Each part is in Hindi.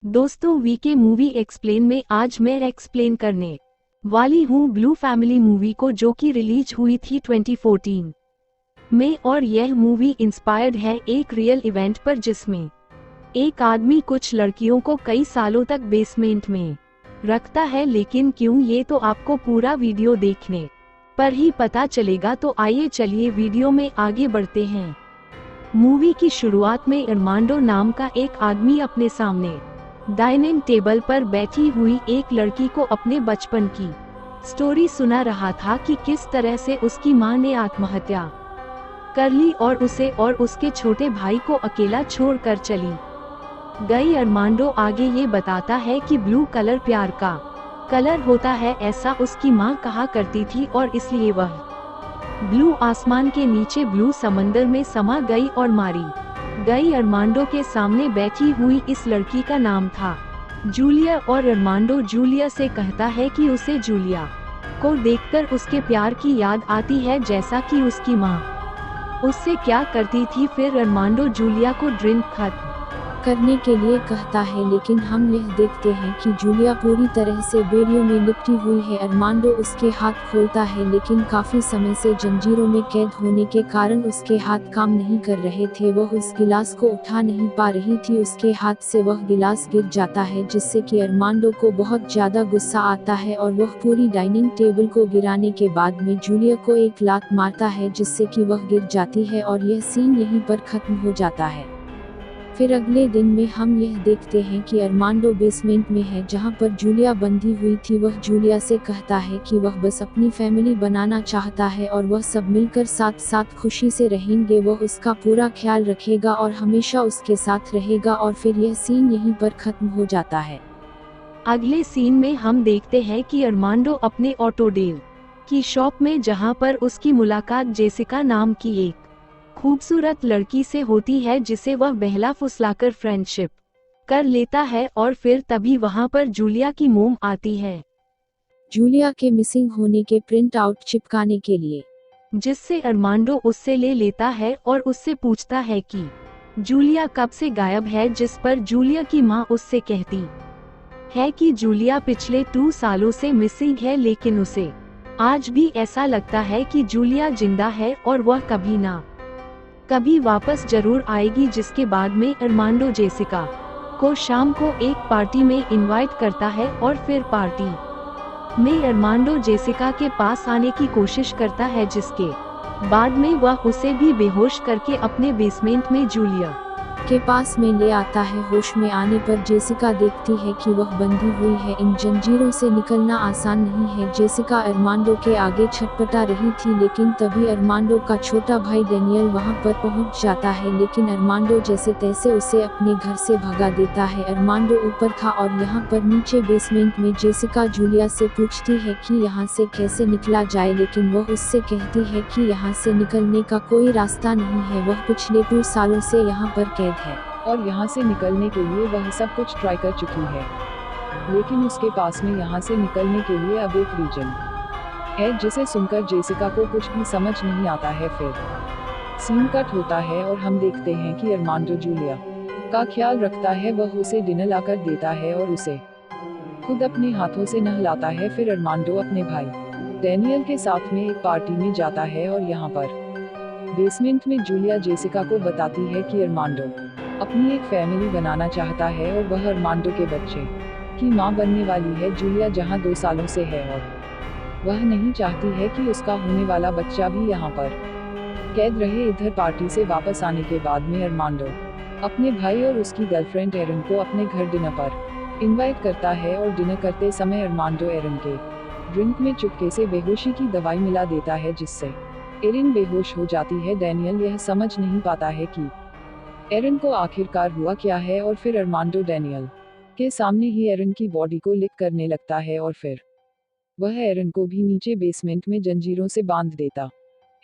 दोस्तों, वीके मूवी एक्सप्लेन में आज मैं एक्सप्लेन करने वाली हूँ ब्लू फैमिली मूवी को, जो कि रिलीज हुई थी 2014 में। और यह मूवी इंस्पायर्ड है एक रियल इवेंट पर, जिसमें एक आदमी कुछ लड़कियों को कई सालों तक बेसमेंट में रखता है। लेकिन क्यों, ये तो आपको पूरा वीडियो देखने पर ही पता चलेगा। तो आइए चलिए वीडियो में आगे बढ़ते हैं। मूवी की शुरुआत में अरमांडो नाम का एक आदमी अपने सामने डाइनिंग टेबल पर बैठी हुई एक लड़की को अपने बचपन की स्टोरी सुना रहा था कि किस तरह से उसकी मां ने आत्महत्या कर ली और उसे और उसके छोटे भाई को अकेला छोड़कर चली गई। अरमांडो आगे ये बताता है कि ब्लू कलर प्यार का कलर होता है, ऐसा उसकी मां कहा करती थी, और इसलिए वह ब्लू आसमान के नीचे ब्लू समंदर में समा गई और मारी गई। अरमांडो के सामने बैठी हुई इस लड़की का नाम था जूलिया, और अरमांडो जूलिया से कहता है कि उसे जूलिया को देखकर उसके प्यार की याद आती है, जैसा कि उसकी मां उससे क्या करती थी। फिर अरमांडो जूलिया को ड्रिंक खत्म करने के लिए कहता है, लेकिन हम यह देखते हैं कि जूलिया पूरी तरह से बेड़ियों में लिपटी हुई है। अरमांडो उसके हाथ खोलता है, लेकिन काफी समय से जंजीरों में कैद होने के कारण उसके हाथ काम नहीं कर रहे थे। वह उस गिलास को उठा नहीं पा रही थी, उसके हाथ से वह गिलास गिर जाता है, जिससे कि अरमांडो को बहुत ज्यादा गुस्सा आता है और वह पूरी डाइनिंग टेबल को गिराने के बाद में जूलिया को एक लात मारता है, जिससे कि वह गिर जाती है, और यह सीन यहीं पर खत्म हो जाता है। फिर अगले दिन में हम यह देखते हैं कि अरमांडो बेसमेंट में है, जहां पर जूलिया बंधी हुई थी। वह जूलिया से कहता है कि वह बस अपनी फैमिली बनाना चाहता है और वह सब मिलकर साथ साथ खुशी से रहेंगे। वह उसका पूरा ख्याल रखेगा और हमेशा उसके साथ रहेगा, और फिर यह सीन यहीं पर खत्म हो जाता है। अगले सीन में हम देखते हैं कि अरमांडो अपने ऑटोडेल की शॉप में, जहां पर उसकी मुलाकात जेसिका नाम की एक खूबसूरत लड़की से होती है, जिसे वह बहला फुसलाकर फ्रेंडशिप कर लेता है। और फिर तभी वहां पर जूलिया की मोम आती है, जूलिया के मिसिंग होने के प्रिंट आउट चिपकाने के लिए, जिससे अरमांडो उससे ले लेता है और उससे पूछता है कि जूलिया कब से गायब है। जिस पर जूलिया की मां उससे कहती है कि जूलिया पिछले 2 सालों से मिसिंग है, लेकिन उसे आज भी ऐसा लगता है कि जूलिया जिंदा है और वह कभी ना कभी वापस जरूर आएगी। जिसके बाद में अरमांडो जेसिका को शाम को एक पार्टी में इनवाइट करता है, और फिर पार्टी में अरमांडो जेसिका के पास आने की कोशिश करता है, जिसके बाद में वह उसे भी बेहोश करके अपने बेसमेंट में जूलिया के पास में ले आता है। होश में आने पर जेसिका देखती है कि वह बंधी हुई है। इन जंजीरों से निकलना आसान नहीं है। जेसिका अरमांडो के आगे छटपटा रही थी, लेकिन तभी अरमांडो का छोटा भाई डेनियल वहां पर पहुंच जाता है, लेकिन अरमांडो जैसे तैसे उसे अपने घर से भगा देता है। अरमांडो ऊपर था और यहाँ पर नीचे बेसमेंट में जेसिका जूलिया से पूछती है कि यहाँ से कैसे निकला जाए, लेकिन वह उससे कहती है कि यहाँ से निकलने का कोई रास्ता नहीं है। वह पिछले 2 सालों से यहाँ पर कैद है और यहाँ से निकलने के लिए वह सब कुछ ट्राई कर चुकी है, लेकिन उसके पास में यहाँ से निकलने के लिए अब एक रीजन है, जिसे सुनकर जेसिका को कुछ भी समझ नहीं आता है। फिर सीन कट होता है और हम देखते हैं कि अरमांडो जूलिया का ख्याल रखता है। वह उसे डिनर लाकर देता है और उसे खुद अपने हाथों से नहलाता है। फिर अरमांडो अपने भाई डेनियल के साथ में एक पार्टी में जाता है, और यहाँ पर बेसमेंट में जूलिया जेसिका को बताती है कि अरमांडो अपनी एक फैमिली बनाना चाहता है और वह अरमांडो के बच्चे की मां बनने वाली है। जूलिया जहां 2 सालों से है और वह नहीं चाहती है कि उसका होने वाला बच्चा भी यहां पर कैद रहे। इधर पार्टी से वापस आने के बाद में अरमांडो अपने भाई और उसकी गर्लफ्रेंड एरन को अपने घर डिनर पर इनवाइट करता है, और डिनर करते समय अरमांडो एरन के ड्रिंक में चुपके से बेहोशी की दवाई मिला देता है, जिससे एरन बेहोश हो जाती है। डेनियल यह समझ नहीं पाता है कि एरन को आखिरकार हुआ क्या है, और फिर अरमांडो डेनियल के सामने ही एरन की बॉडी को लिक करने लगता है, और फिर वह एरन को भी नीचे बेसमेंट में जंजीरों से बांध देता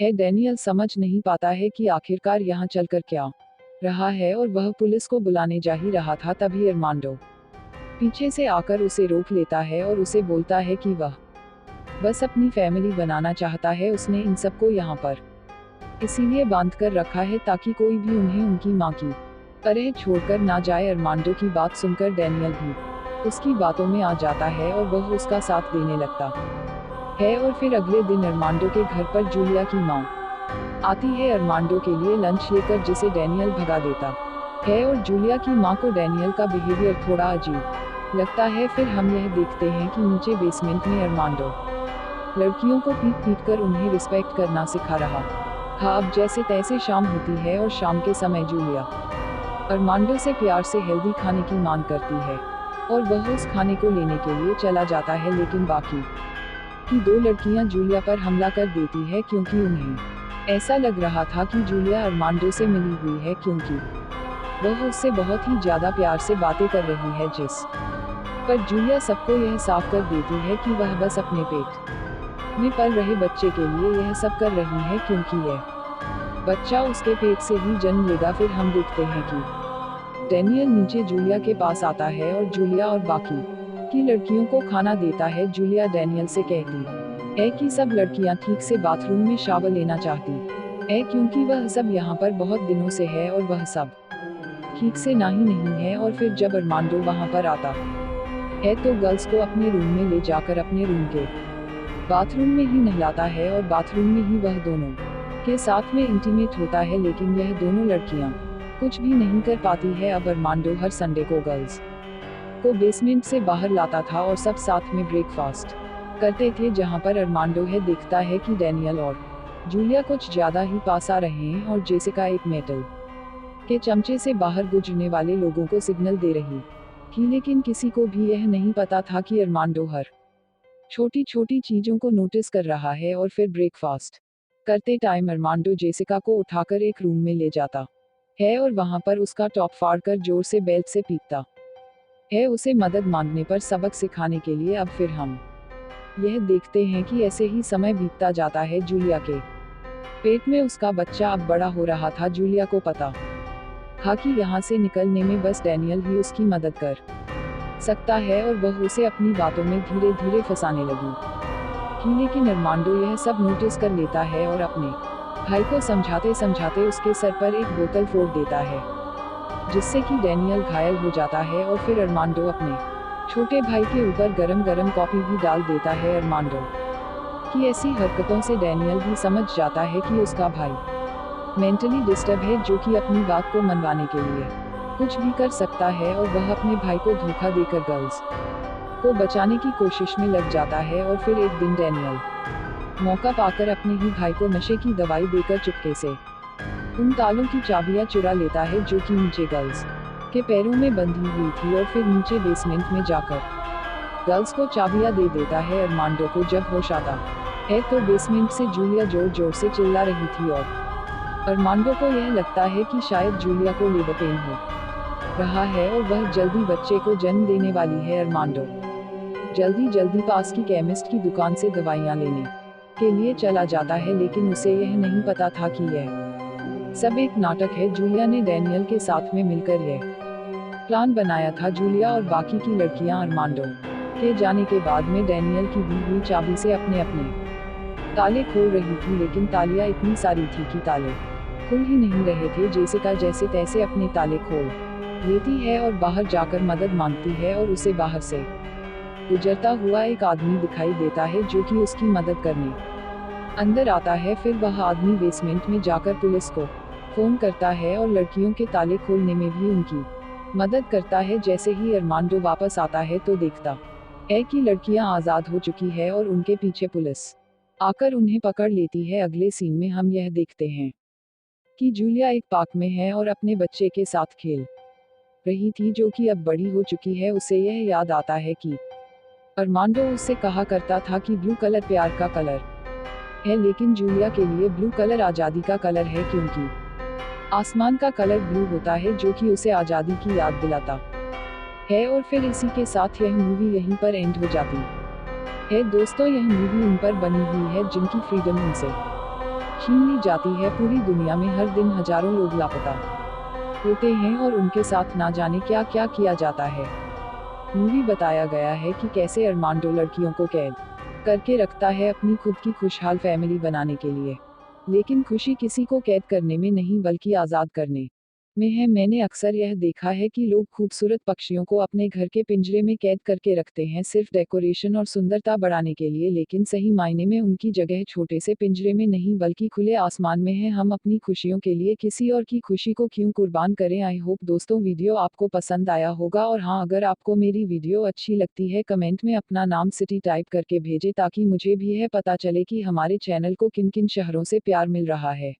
है। डेनियल समझ नहीं पाता है कि आखिरकार यहाँ चलकर क्या रहा है, और वह पुलिस को बुलाने जा ही रहा था। तभी अरमांडो पीछे से आकर उसे रोक लेता है और उसे बोलता है कि वह बस अपनी फैमिली बनाना चाहता है। उसने इन सबको यहाँ पर इसीलिए बांध कर रखा है ताकि कोई भी उन्हें उनकी माँ की तरह छोड़कर ना जाए। अरमांडो की बात सुनकर डैनियल भी उसकी बातों में आ जाता है और वह उसका साथ देने लगता है। और फिर अगले दिन अरमांडो के घर पर जूलिया की माँ आती है अरमांडो के लिए लंच लेकर, जिसे डैनियल भगा देता है। और जूलिया की माँ को डैनियल का बिहेवियर थोड़ा अजीब लगता है। फिर हम यह देखते हैं कि नीचे बेसमेंट में अरमांडो लड़कियों को पीट पीट कर उन्हें रिस्पेक्ट करना सिखा रहा था। अब जैसे तैसे शाम होती है और शाम के समय जूलिया अरमांडो से प्यार से हेल्दी खाने की मांग करती है और वह उस खाने को लेने के लिए चला जाता है, लेकिन बाकी की दो लड़कियां जूलिया पर हमला कर देती है क्योंकि उन्हें ऐसा लग रहा था कि जूलिया अरमांडो से मिली हुई है, क्योंकि वह उससे बहुत ही ज्यादा प्यार से बातें कर रही है। जिस पर जूलिया सबको यह साफ कर देती है कि वह बस अपने पेट में पल रहे बच्चे के लिए यह सब कर रही है, क्योंकि यह बच्चा उसके पेट से ही जन्म लेगा। फिर हम देखते हैं कि डैनियल नीचे जूलिया के पास आता है और जूलिया और बाकी की लड़कियों को खाना देता है। जूलिया डैनियल से कहती है कि सब लड़कियां ठीक से बाथरूम में शावर लेना चाहती है, क्योंकि वह सब यहाँ पर बहुत दिनों से है और वह सब ठीक से नहीं है। और फिर जब अरमांडो वहाँ पर आता है तो गर्ल्स को अपने रूम में ले जाकर अपने रूम के बाथरूम में ही नहलाता है और बाथरूम में ही वह दोनों के साथ में इंटीमेट होता है। लेकिन यह दोनों लड़कियां कुछ भी नहीं कर पाती है। अब अरमांडो हर संडे को गर्ल्स को बेसमेंट से बाहर लाता था और सब साथ में ब्रेकफास्ट करते थे, जहां पर अरमांडो देखता है कि डैनियल और जूलिया कुछ ज्यादा ही पास आ रहे हैं और जेसिका एक मेटल के चमचे से बाहर गुजरने वाले लोगों को सिग्नल दे रही थी। लेकिन किसी को भी यह नहीं पता था कि अरमांडो हर छोटी छोटी चीजों को नोटिस कर रहा है। और फिर ब्रेकफास्ट करते टाइम अरमांडो जेसिका को उठाकर एक रूम में ले जाता है और वहां पर उसका टॉप फाड़कर जोर से बेल्ट से पीटता है, उसे मदद मांगने पर सबक सिखाने के लिए। अब फिर हम यह देखते हैं कि ऐसे ही समय बीतता जाता है। जूलिया के पेट में उसका बच्चा अब बड़ा हो रहा था। जूलिया को पता था कि यहाँ से निकलने में बस डैनियल ही उसकी मदद कर सकता है और वह उसे अपनी बातों में धीरे धीरे फंसाने लगी। लेकिन अरमांडो यह सब नोटिस कर लेता है और अपने भाई को समझाते समझाते उसके सर पर एक बोतल फोड़ देता है, जिससे कि डैनियल घायल हो जाता है। और फिर अरमांडो अपने छोटे भाई के ऊपर गरम गरम कॉफी भी डाल देता है। अरमांडो की ऐसी हरकतों से डैनियल भी समझ जाता है कि उसका भाई मेंटली डिस्टर्ब है, जो कि अपनी बात को मनवाने के लिए कुछ भी कर सकता है। और वह अपने भाई को धोखा देकर गर्ल्स को बचाने की कोशिश में लग जाता है। और फिर एक दिन डैनियल मौका पाकर अपने ही भाई को नशे की दवाई देकर चुपके से उन तालों की चाबियां चुरा लेता है, जो कि नीचे गर्ल्स के पैरों में बंधी हुई थी। और फिर नीचे बेसमेंट में जाकर गर्ल्स को चाबियां दे देता है। अरमांडो को जब होश आता है तो बेसमेंट से जूलिया जोर जोर से चिल्ला रही थी और अरमांडो को यह लगता है कि शायद जूलिया को लेबर पेन हो रहा है और वह जल्दी बच्चे को जन्म देने वाली है। अरमांडो जल्दी पास की केमिस्ट की दुकान से दवाइयां लेने के लिए चला जाता है, लेकिन उसे यह नहीं पता था कि यह सब एक नाटक है। जूलिया ने डैनियल के साथ में मिलकर यह प्लान बनाया था। जूलिया और बाकी की लड़कियां अरमांडो के जाने के बाद में डैनियल की दी हुई चाबी से अपने अपने ताले खोल रही थी, लेकिन तालियां इतनी सारी थी कि ताले खुल ही नहीं रहे थे। जेसिका जैसे तैसे अपने ताले खोल लेती है और बाहर जाकर मदद मांगती है और उसे बाहर से गुजरता हुआ एक आदमी दिखाई देता है, जो कि उसकी मदद करने अंदर आता है। फिर वह आदमी बेसमेंट में जाकर पुलिस को फोन करता है और लड़कियों के ताले खोलने में भी उनकी मदद करता है। जैसे ही अरमांडो वापस आता है तो देखता है कि लड़कियां आजाद हो चुकी है और उनके पीछे पुलिस आकर उन्हें पकड़ लेती है। अगले सीन में हम यह देखते हैं कि जूलिया एक पार्क में है और अपने बच्चे के साथ खेल रही थी, जो कि अब बड़ी हो चुकी है। उसे यह याद आता है कि अरमांडो उससे कहा करता था कि ब्लू कलर प्यार का कलर है, लेकिन जूलिया के लिए ब्लू कलर आज़ादी का कलर है, क्योंकि आसमान का कलर ब्लू होता है, जो कि उसे आज़ादी की याद दिलाता है। और फिर इसी के साथ यह मूवी यहीं पर एंड हो जाती है। दोस्तों, यह मूवी उन पर बनी हुई है जिनकी फ्रीडम उनसे छीन ली जाती है। पूरी दुनिया में हर दिन हजारों लोग लापता होते हैं और उनके साथ ना जाने क्या क्या किया जाता है। मूवी बताया गया है कि कैसे अरमांडो लड़कियों को कैद करके रखता है अपनी खुद की खुशहाल फैमिली बनाने के लिए, लेकिन खुशी किसी को कैद करने में नहीं बल्कि आज़ाद करने में है। मैंने अक्सर यह देखा है कि लोग खूबसूरत पक्षियों को अपने घर के पिंजरे में कैद करके रखते हैं सिर्फ डेकोरेशन और सुंदरता बढ़ाने के लिए, लेकिन सही मायने में उनकी जगह छोटे से पिंजरे में नहीं बल्कि खुले आसमान में है। हम अपनी खुशियों के लिए किसी और की खुशी को क्यों कुर्बान करें। आई होप दोस्तों वीडियो आपको पसंद आया होगा, और हाँ, अगर आपको मेरी वीडियो अच्छी लगती है कमेंट में अपना नाम सिटी टाइप करके भेजें ताकि मुझे भी यह पता चले कि हमारे चैनल को किन किन शहरों से प्यार मिल रहा है।